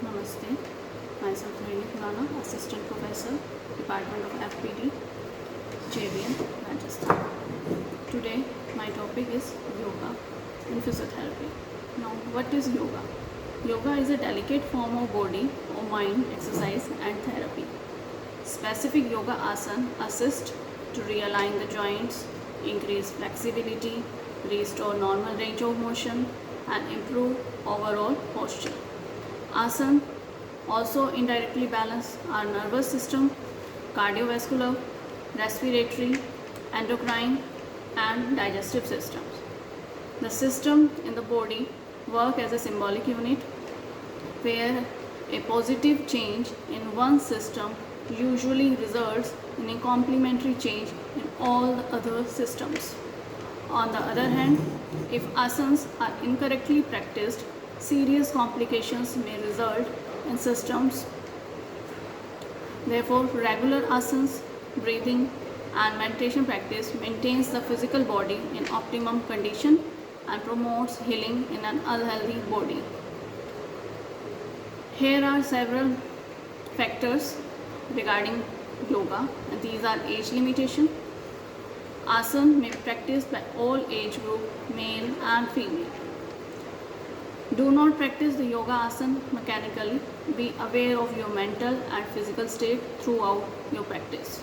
Namaste. Myself Rini Khurana, Assistant Professor, Department of FPD, JVN, Rajasthan. Today, my topic is yoga and physiotherapy. Now, what is yoga? Yoga is a delicate form of body or mind exercise and therapy. Specific yoga asana assist to realign the joints, increase flexibility, restore normal range of motion, and improve overall posture. Asana also indirectly balance our nervous system, cardiovascular, respiratory, endocrine, and digestive systems. The system in the body work as a symbolic unit where a positive change in one system usually results in a complementary change in all the other systems. On the other hand, if asanas are incorrectly practiced, serious complications may result in systems. Therefore, regular asanas, breathing, and meditation practice maintains the physical body in optimum condition and promotes healing in an unhealthy body. Here are several factors regarding yoga, and these are age limitation. Asana may be practiced by all age group, male and female. Do not practice the yoga asana mechanically. Be aware of your mental and physical state throughout your practice.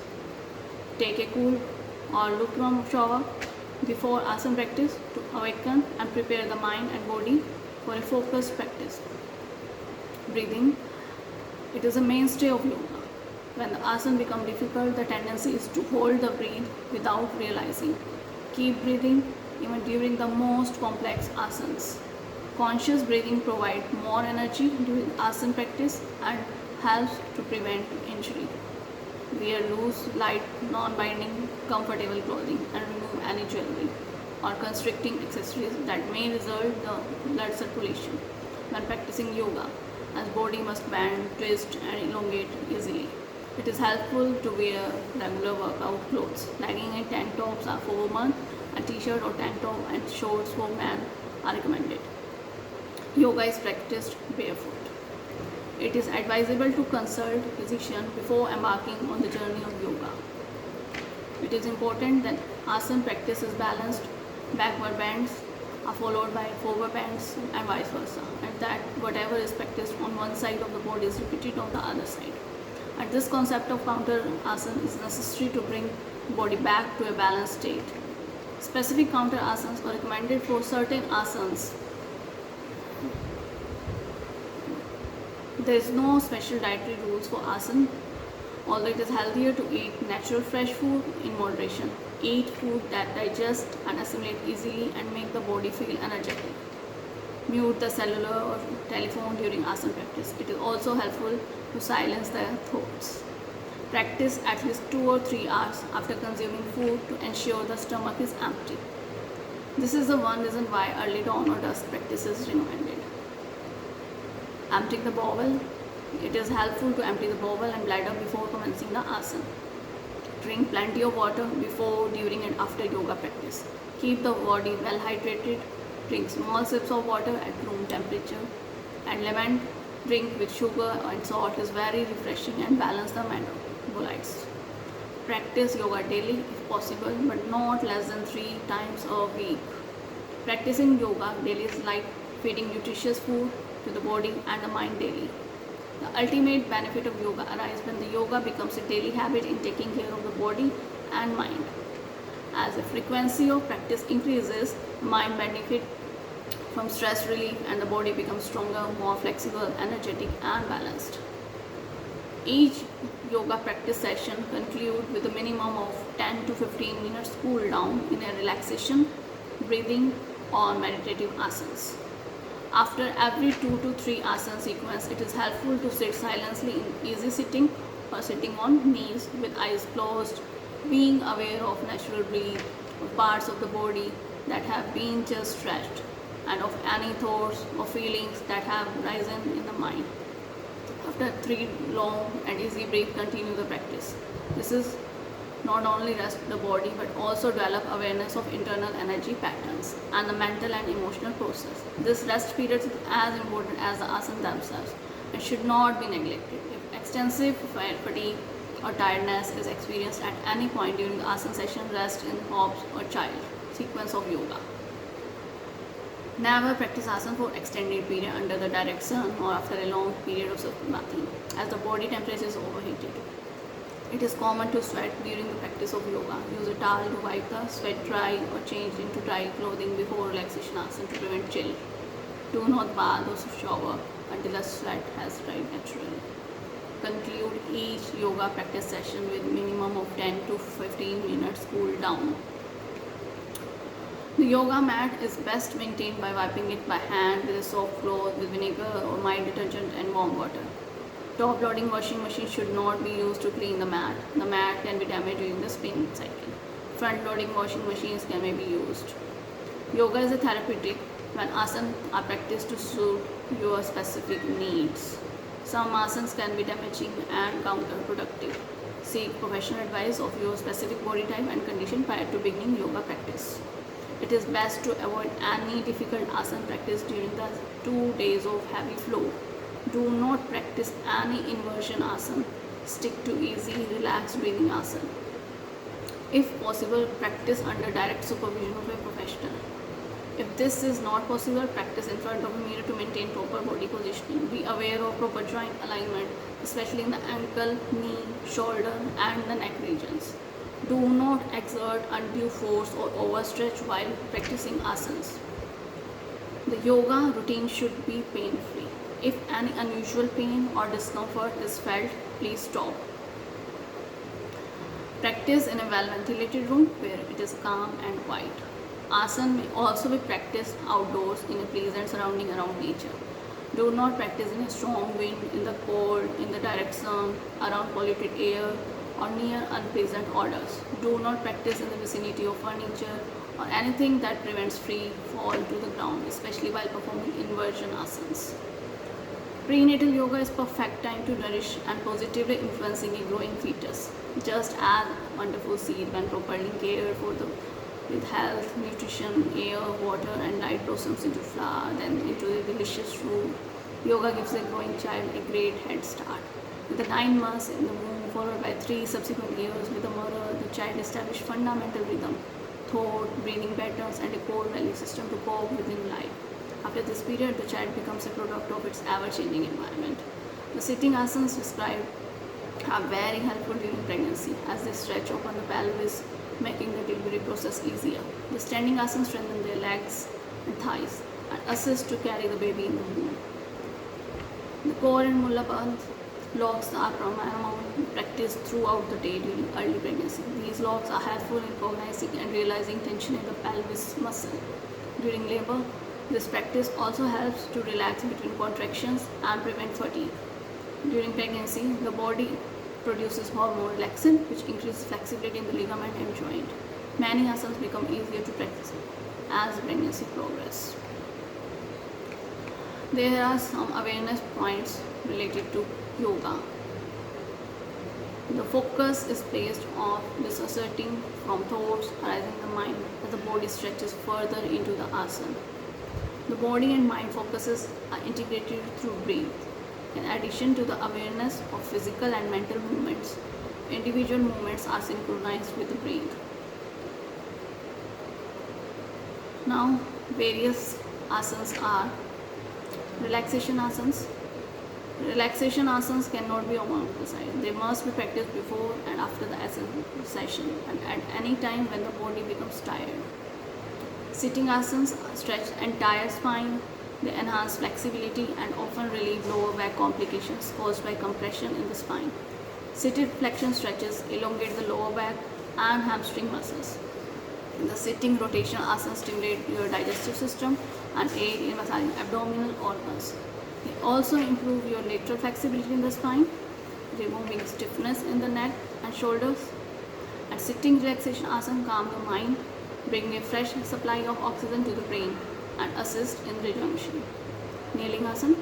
Take a cool or lukewarm shower before asana practice to awaken and prepare the mind and body for a focused practice. Breathing. It is a mainstay of yoga. When the asana becomes difficult, the tendency is to hold the breath without realizing. Keep breathing even during the most complex asanas. Conscious breathing provides more energy during asana practice and helps to prevent injury. Wear loose, light, non-binding, comfortable clothing and remove any jewelry or constricting accessories that may result in blood circulation when practicing yoga, as body must bend, twist and elongate easily. It is helpful to wear regular workout clothes. Leggings and tank tops are for women, and t-shirt or tank top and shorts for men are recommended. Yoga is practiced barefoot. It is advisable to consult a physician before embarking on the journey of yoga. It is important that asana practice is balanced. Backward bends are followed by forward bends and vice versa, and that whatever is practiced on one side of the body is repeated on the other side. And this concept of counter asana is necessary to bring body back to a balanced state. Specific counter asanas are recommended for certain asanas. There is no special dietary rules for asana, although it is healthier to eat natural fresh food in moderation. Eat food that digest and assimilate easily and make the body feel energetic. Mute the cellular or telephone during asana practice. It is also helpful to silence the thoughts. Practice at least 2 or 3 hours after consuming food to ensure the stomach is empty. This is the one reason why early dawn or dusk practice is recommended. Emptying the bowel. It is helpful to empty the bowel and bladder before commencing the asana. Drink plenty of water before, during and after yoga practice. Keep the body well hydrated. Drink small sips of water at room temperature. And lemon drink with sugar and salt is very refreshing and balance the metabolites. Practice yoga daily if possible, but not less than 3 times a week. Practicing yoga daily is like feeding nutritious food to the body and the mind daily. The ultimate benefit of yoga arises when the yoga becomes a daily habit in taking care of the body and mind. As the frequency of practice increases, mind benefits from stress relief and the body becomes stronger, more flexible, energetic and balanced. Each yoga practice session concludes with a minimum of 10 to 15 minutes cool down in a relaxation, breathing or meditative asanas. After every 2 to 3 asana sequence, it is helpful to sit silently in easy sitting or sitting on knees with eyes closed, being aware of natural breath, of parts of the body that have been just stretched, and of any thoughts or feelings that have risen in the mind. After 3 long and easy breaths, continue the practice. This is not only rest the body but also develop awareness of internal energy patterns and the mental and emotional process. This rest period is as important as the asana themselves. and should not be neglected. If extensive fatigue or tiredness is experienced at any point during the asana session, rest in hobs or child sequence of yoga. Never practice asana for extended period under the direct sun or after a long period of bathing, as the body temperature is overheated. It is common to sweat during the practice of yoga. Use a towel to wipe the sweat dry or change into dry clothing before relaxation asana to prevent chill. Do not bath or shower until the sweat has dried naturally. Conclude each yoga practice session with minimum of 10 to 15 minutes cool down. The yoga mat is best maintained by wiping it by hand with a soft cloth with vinegar or mild detergent and warm water. Top loading washing machine should not be used to clean the mat. The mat can be damaged during the spinning cycle. Front loading washing machines can be used. Yoga is a therapeutic when asanas are practiced to suit your specific needs. Some asanas can be damaging and counterproductive. Seek professional advice of your specific body type and condition prior to beginning yoga practice. It is best to avoid any difficult asana practice during the 2 days of heavy flow. Do not practice any inversion asana. Stick to easy, relaxed breathing asana. If possible, practice under direct supervision of a professional. If this is not possible, practice in front of a mirror to maintain proper body positioning. Be aware of proper joint alignment, especially in the ankle, knee, shoulder, and the neck regions. Do not exert undue force or overstretch while practicing asanas. The yoga routine should be pain-free. If any unusual pain or discomfort is felt, please stop. Practice in a well-ventilated room where it is calm and quiet. Asana may also be practiced outdoors in a pleasant surrounding around nature. Do not practice in a strong wind, in the cold, in the direct sun, around polluted air, or near unpleasant odors. Do not practice in the vicinity of furniture or anything that prevents free fall to the ground, especially while performing inversion asanas. Prenatal yoga is perfect time to nourish and positively influencing a growing fetus. Just as wonderful seed when properly cared for with health, nutrition, air, water, and light blossoms into flower, then into a delicious fruit. Yoga gives a growing child a great head start. With the 9 months in the womb, followed by 3 subsequent years with the mother, the child established fundamental rhythm, thought, breathing patterns, and a core value system to cope within life. After this period, the child becomes a product of its ever-changing environment. The sitting asanas described are very helpful during pregnancy as they stretch open the pelvis, making the delivery process easier. The standing asanas strengthen their legs and thighs and assist to carry the baby in the womb. The core and Mula Bandh locks are paramount practiced throughout the day during early pregnancy. These locks are helpful in recognizing and realizing tension in the pelvis muscle. During labor, this practice also helps to relax between contractions and prevent fatigue. During pregnancy, the body produces hormone relaxin, which increases flexibility in the ligament and joint. Many asanas become easier to practice as pregnancy progresses. There are some awareness points related to yoga. The focus is placed on disassociating from thoughts arising in the mind as the body stretches further into the asana. The body and mind focuses are integrated through breath. In addition to the awareness of physical and mental movements, individual movements are synchronized with the breath. Now, various asanas are relaxation asanas. Relaxation asanas cannot be overemphasized. They must be practiced before and after the asana session and at any time when the body becomes tired. Sitting asanas stretch the entire spine. They enhance flexibility and often relieve lower back complications caused by compression in the spine. Seated flexion stretches elongate the lower back and hamstring muscles. The sitting rotation asanas stimulate your digestive system and aid in massaging abdominal organs. They also improve your lateral flexibility in the spine, removing stiffness in the neck and shoulders. And sitting relaxation asana calm the mind, bring a fresh supply of oxygen to the brain, and assist in rejuvenation. Kneeling asana.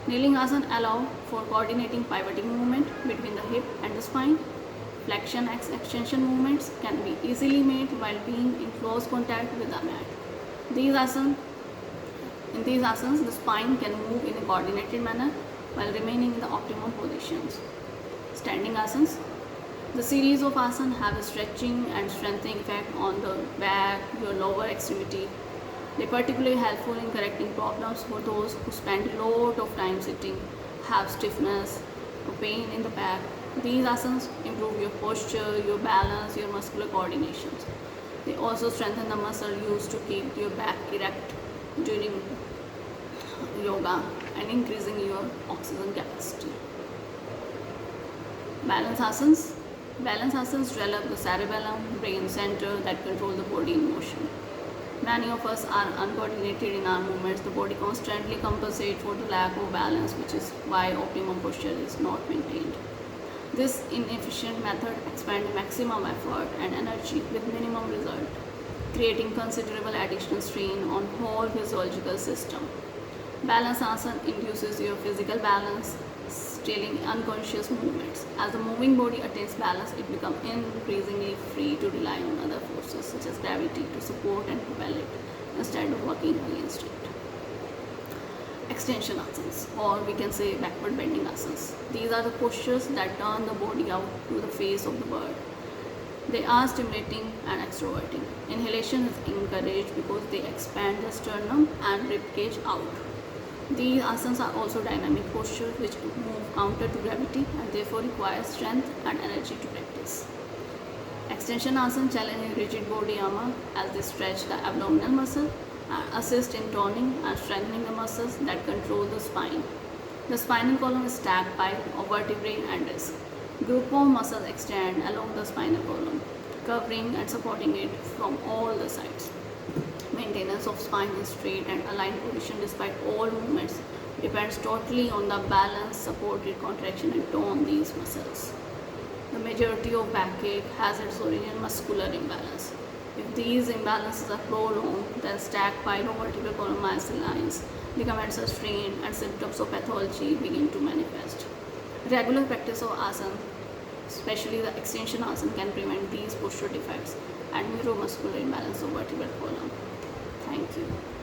Kneeling asana allow for coordinating pivoting movement between the hip and the spine. Flexion and extension movements can be easily made while being in close contact with the mat. In these asanas, the spine can move in a coordinated manner while remaining in the optimum positions. Standing asanas. The series of asanas have a stretching and strengthening effect on the back, your lower extremity. They are particularly helpful in correcting problems for those who spend a lot of time sitting, have stiffness or pain in the back. These asanas improve your posture, your balance, your muscular coordination. They also strengthen the muscle used to keep your back erect during yoga and increasing your oxygen capacity. Balance asanas. Balance asanas develop the cerebellum, brain center that control the body in motion. Many of us are uncoordinated in our movements. The body constantly compensates for the lack of balance, which is why optimum posture is not maintained. This inefficient method expends maximum effort and energy with minimum result, creating considerable additional strain on whole physiological system. Balance asana induces your physical balance, stealing unconscious movements. As the moving body attains balance, it becomes increasingly free to rely on other forces such as gravity to support and propel it instead of working against it. Extension asanas, or we can say backward bending asanas. These are the postures that turn the body out to the face of the bird. They are stimulating and extroverting. Inhalation is encouraged because they expand the sternum and ribcage out. These asanas are also dynamic postures which move counter to gravity and therefore require strength and energy to practice. Extension asana challenge rigid body armor as they stretch the abdominal muscle and assist in toning and strengthening the muscles that control the spine. The spinal column is stacked pile of vertebrae and disc. Group of muscles extend along the spinal column, covering and supporting it from all the sides. Maintenance of spine in straight and aligned position despite all movements depends totally on the balance, supported contraction and tone these muscles. The majority of backache has its origin in muscular imbalance. If these imbalances are prolonged, then stacked pylovertebral column myoclines, ligaments are strained and symptoms of pathology begin to manifest. Regular practice of asana, especially the extension asana, can prevent these posture defects and neuromuscular imbalance of vertebral column. Thank you.